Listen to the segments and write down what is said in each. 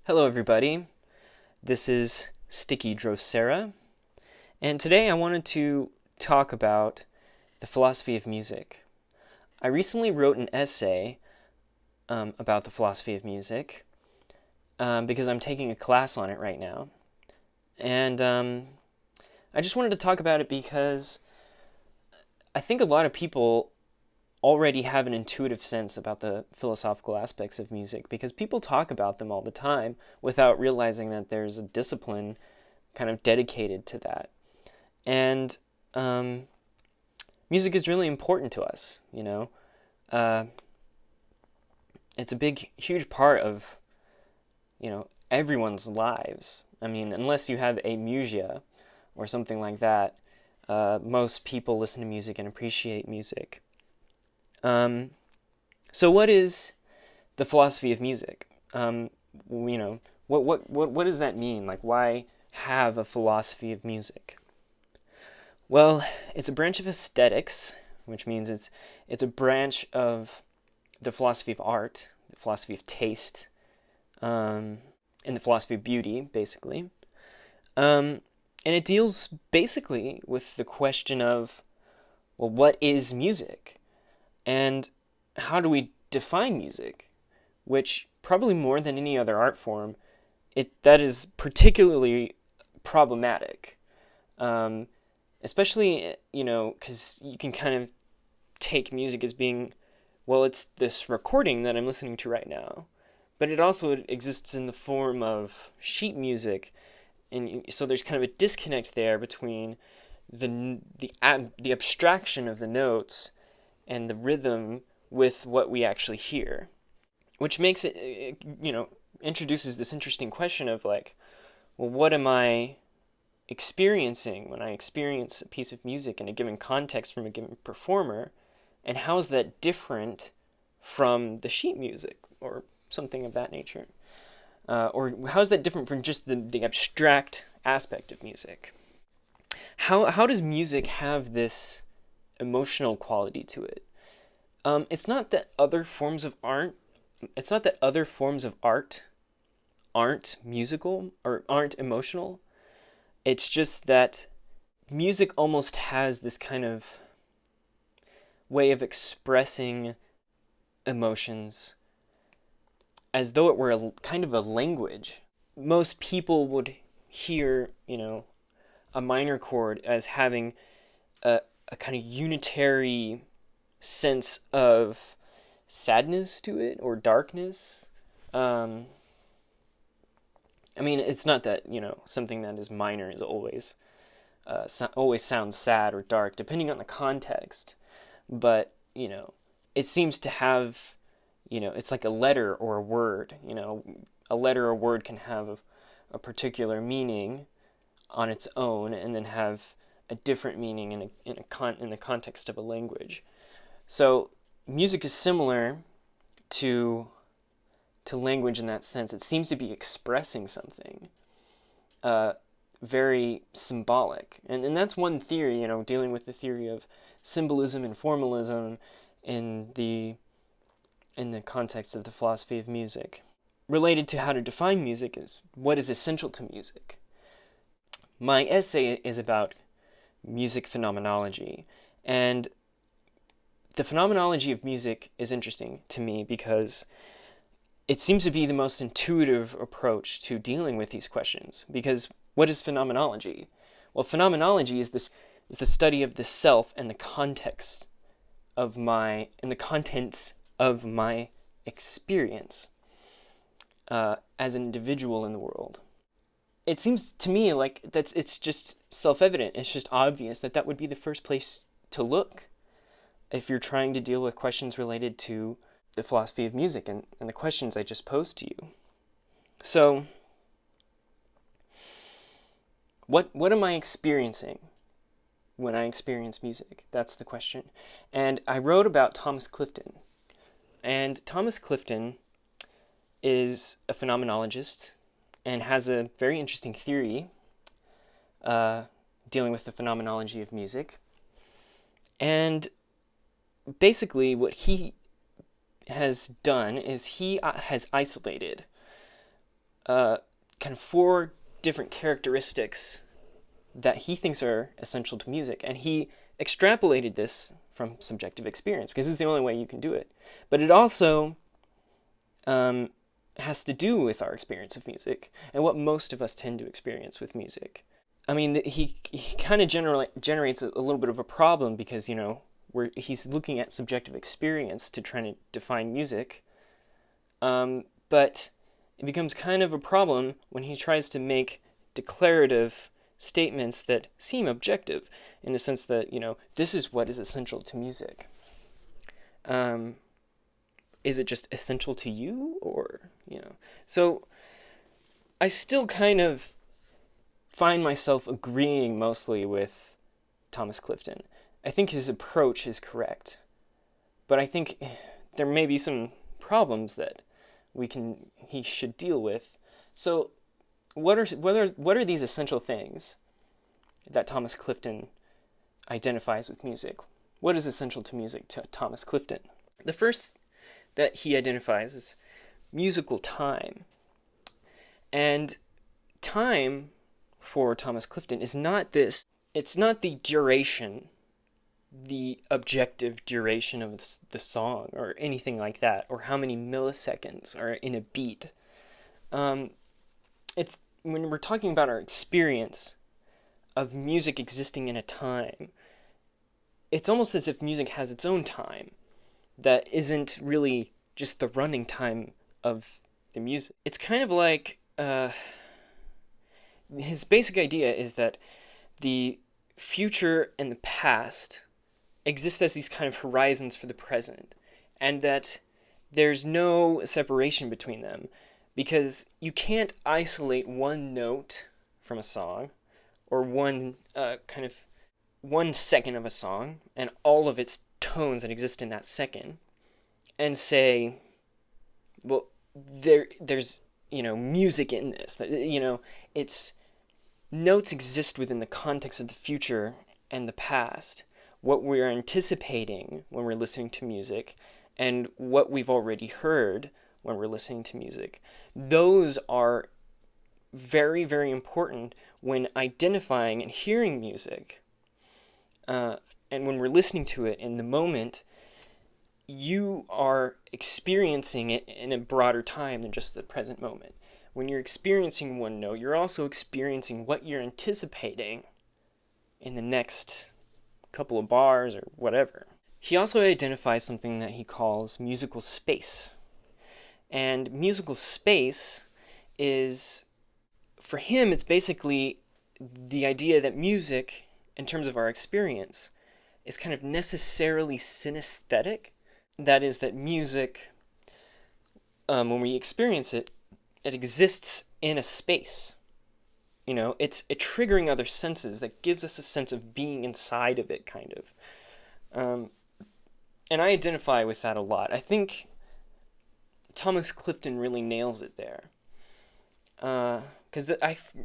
Hello everybody, this is Sticky Drosera, and today I wanted to talk about the philosophy of music. I recently wrote an essay about the philosophy of music because I'm taking a class on it right now, and I just wanted to talk about it because I think a lot of people already have an intuitive sense about the philosophical aspects of music because people talk about them all the time without realizing that there's a discipline kind of dedicated to that. And music is really important to us, you know. It's a huge part of, everyone's lives. I mean, unless you have amusia or something like that, most people listen to music and appreciate music. So what is the philosophy of music? What does that mean? Like, why have a philosophy of music? Well, it's a branch of aesthetics, which means it's a branch of the philosophy of art, the philosophy of taste, and the philosophy of beauty, basically. And it deals basically with the question of, well, what is music? And how do we define music? Which, probably more than any other art form, that is particularly problematic. Especially, because you can kind of take music as being, well, it's this recording that I'm listening to right now. But it also exists in the form of sheet music. And so there's kind of a disconnect there between the abstraction of the notes and the rhythm with what we actually hear, which makes it, introduces this interesting question of like, well, what am I experiencing when I experience a piece of music in a given context from a given performer, and how is that different from the sheet music or something of that nature? Or how is that different from just the abstract aspect of music? How does music have this emotional quality to it? It's not that other forms of art aren't musical or aren't emotional. It's just that music almost has this kind of way of expressing emotions as though it were a kind of a language. Most people would hear, a minor chord as having a kind of unitary sense of sadness to it or darkness. It's not that, something that is minor is always sounds sad or dark, depending on the context. But, it seems to have, it's like a letter or a word. A letter or word can have a particular meaning on its own and then have a different meaning in the context of a language. So music is similar to language in that sense. It seems to be expressing something very symbolic. And that's one theory, dealing with the theory of symbolism and formalism in the context of the philosophy of music. Related to how to define music is what is essential to music. My essay is about music phenomenology, and the phenomenology of music is interesting to me because it seems to be the most intuitive approach to dealing with these questions. Because what is phenomenology? Well, phenomenology is the study of the self and the contents of my experience as an individual in the world. It seems to me like it's just self-evident. It's just obvious that would be the first place to look if you're trying to deal with questions related to the philosophy of music and the questions I just posed to you. So, what am I experiencing when I experience music? That's the question. And I wrote about Thomas Clifton. And Thomas Clifton is a phenomenologist and has a very interesting theory dealing with the phenomenology of music. And basically what he has done is he has isolated kind of 4 different characteristics that he thinks are essential to music. And he extrapolated this from subjective experience because it's the only way you can do it. But it also has to do with our experience of music and what most of us tend to experience with music. I mean, he kind of generates a little bit of a problem because, where he's looking at subjective experience to try to define music. But it becomes kind of a problem when he tries to make declarative statements that seem objective in the sense that, this is what is essential to music. Is it just essential to you? Or, So I still kind of find myself agreeing mostly with Thomas Clifton. I think his approach is correct. But I think there may be some problems that he should deal with. So what are these essential things that Thomas Clifton identifies with music? What is essential to music to Thomas Clifton? The first that he identifies is musical time. And time for Thomas Clifton is not it's not the duration, the objective duration of the song or anything like that, or how many milliseconds are in a beat. It's when we're talking about our experience of music existing in a time, it's almost as if music has its own time that isn't really just the running time of the music. It's kind of like his basic idea is that the future and the past exist as these kind of horizons for the present, and that there's no separation between them because you can't isolate one note from a song or one 1 second of a song and all of its tones that exist in that second and say, well, there's music in this. It's notes exist within the context of the future and the past, what we're anticipating when we're listening to music, and what we've already heard when we're listening to music. Those are very, very important when identifying and hearing music. And when we're listening to it in the moment, you are experiencing it in a broader time than just the present moment. When you're experiencing one note, you're also experiencing what you're anticipating in the next couple of bars or whatever. He also identifies something that he calls musical space. And musical space is, for him, it's basically the idea that music, in terms of our experience, is kind of necessarily synesthetic. That is, that music, when we experience it, it exists in a space. It's a triggering other senses that gives us a sense of being inside of it, kind of. And I identify with that a lot. I think Thomas Clifton really nails it there. Because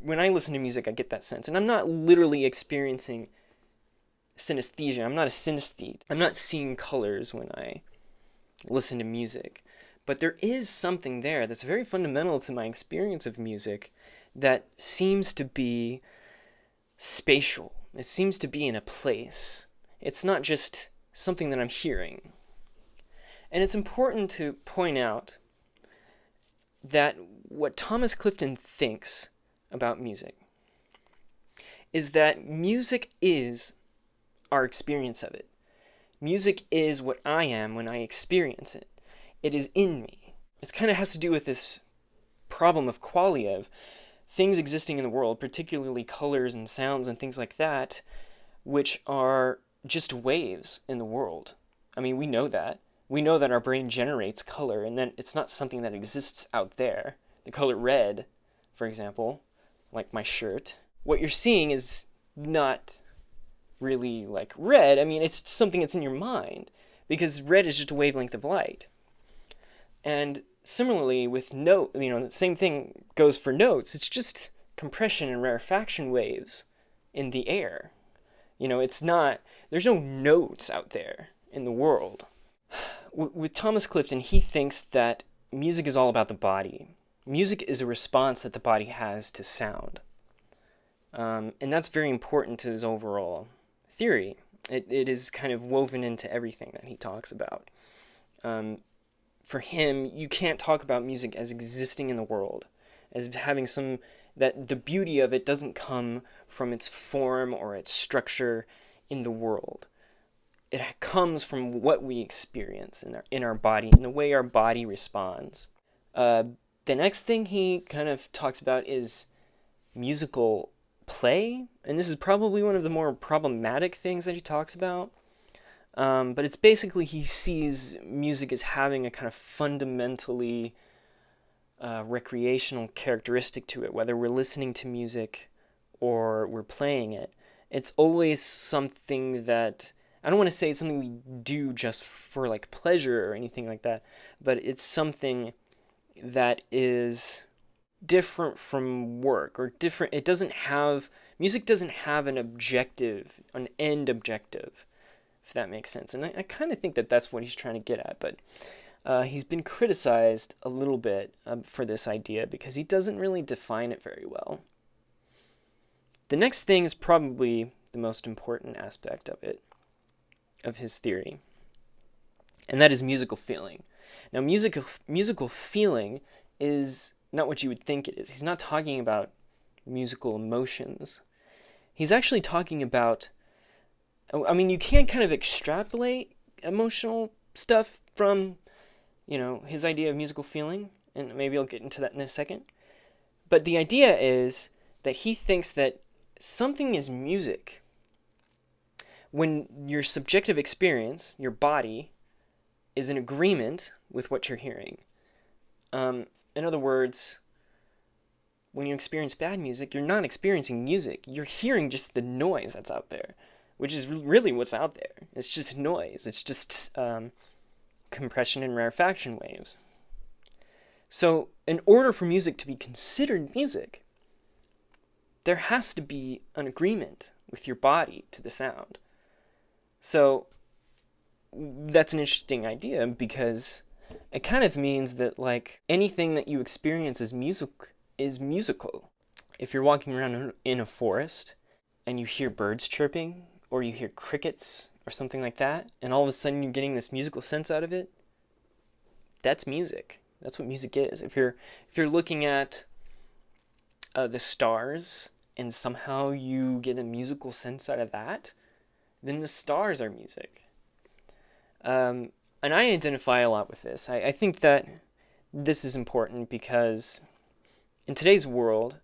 when I listen to music, I get that sense. And I'm not literally experiencing synesthesia. I'm not a synesthete. I'm not seeing colors when I listen to music. But there is something there that's very fundamental to my experience of music that seems to be spatial. It seems to be in a place. It's not just something that I'm hearing. And it's important to point out that what Thomas Clifton thinks about music is that music is our experience of it. Music is what I am when I experience it. It is in me. It kind of has to do with this problem of qualia, of things existing in the world, particularly colors and sounds and things like that, which are just waves in the world. I mean, we know that. We know that our brain generates color, and then it's not something that exists out there. The color red, for example, like my shirt. What you're seeing is not really like red. I mean, it's something that's in your mind, because red is just a wavelength of light. And similarly with note, the same thing goes for notes. It's just compression and rarefaction waves in the air. It's not, there's no notes out there in the world. With Thomas Clifton, he thinks that music is all about the body, music is a response that the body has to sound. And that's very important to his overall theory. It is kind of woven into everything that he talks about. For him, you can't talk about music as existing in the world, as having that the beauty of it doesn't come from its form or its structure in the world. It comes from what we experience in our body and the way our body responds. The next thing he kind of talks about is musical play, and this is probably one of the more problematic things that he talks about. But it's basically he sees music as having a kind of fundamentally recreational characteristic to it, whether we're listening to music or we're playing it. It's always something that, I don't want to say it's something we do just for like pleasure or anything like that, but it's something that is different from work or different. Music doesn't have an end objective, if that makes sense. And I kind of think that that's what he's trying to get at, but he's been criticized a little bit for this idea because he doesn't really define it very well. The next thing is probably the most important aspect of his theory, and that is musical feeling. Now, musical feeling is not what you would think it is. He's not talking about musical emotions. He's actually talking about, I mean, you can kind of extrapolate emotional stuff from, his idea of musical feeling, and maybe I'll get into that in a second. But the idea is that he thinks that something is music when your subjective experience, your body, is in agreement with what you're hearing. In other words, when you experience bad music, you're not experiencing music. You're hearing just the noise that's out there, which is really what's out there. It's just noise. It's just compression and rarefaction waves. So in order for music to be considered music, there has to be an agreement with your body to the sound. So that's an interesting idea because it kind of means that like anything that you experience as music is musical. If you're walking around in a forest and you hear birds chirping or you hear crickets or something like that, and all of a sudden you're getting this musical sense out of it, that's music. That's what music is. If you're looking at the stars and somehow you get a musical sense out of that, then the stars are music. And I identify a lot with this. I think that this is important because in today's world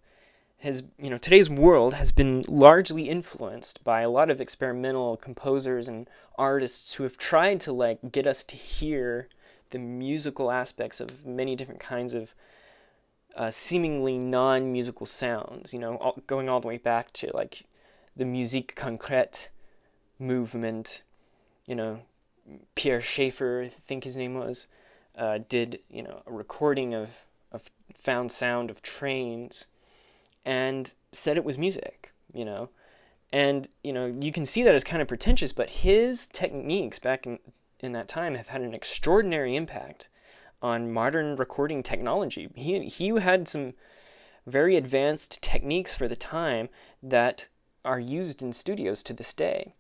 has been largely influenced by a lot of experimental composers and artists who have tried to like get us to hear the musical aspects of many different kinds of seemingly non-musical sounds, going all the way back to like the musique concrète movement. Pierre Schaeffer, I think his name was, did a recording of found sound of trains and said it was music, and you can see that as kind of pretentious, but his techniques back in that time have had an extraordinary impact on modern recording technology. He had some very advanced techniques for the time that are used in studios to this day.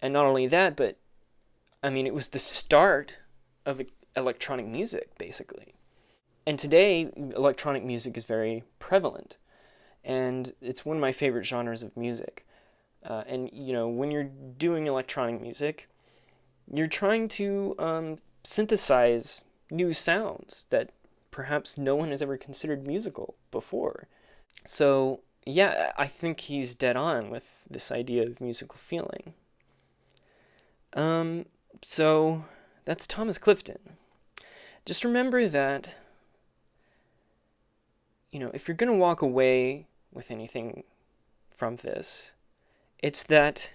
And not only that, but it was the start of electronic music, basically. And today, electronic music is very prevalent. And it's one of my favorite genres of music. And when you're doing electronic music, you're trying to synthesize new sounds that perhaps no one has ever considered musical before. So, yeah, I think he's dead on with this idea of musical feeling. So that's Thomas Clifton. Just remember that, if you're going to walk away with anything from this, it's that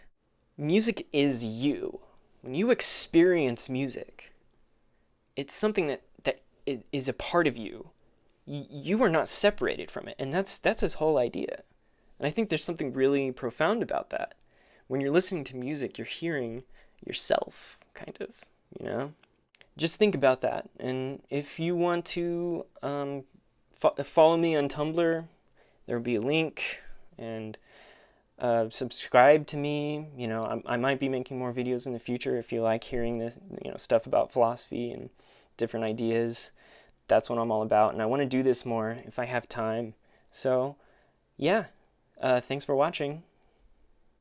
music is you. When you experience music, it's something that is a part of you. You are not separated from it, and that's his whole idea. And I think there's something really profound about that. When you're listening to music, you're hearing yourself, kind of, Just think about that. And if you want to follow me on Tumblr. There will be a link, and subscribe to me. I might be making more videos in the future if you like hearing this, stuff about philosophy and different ideas. That's what I'm all about, and I want to do this more if I have time. So, yeah, thanks for watching.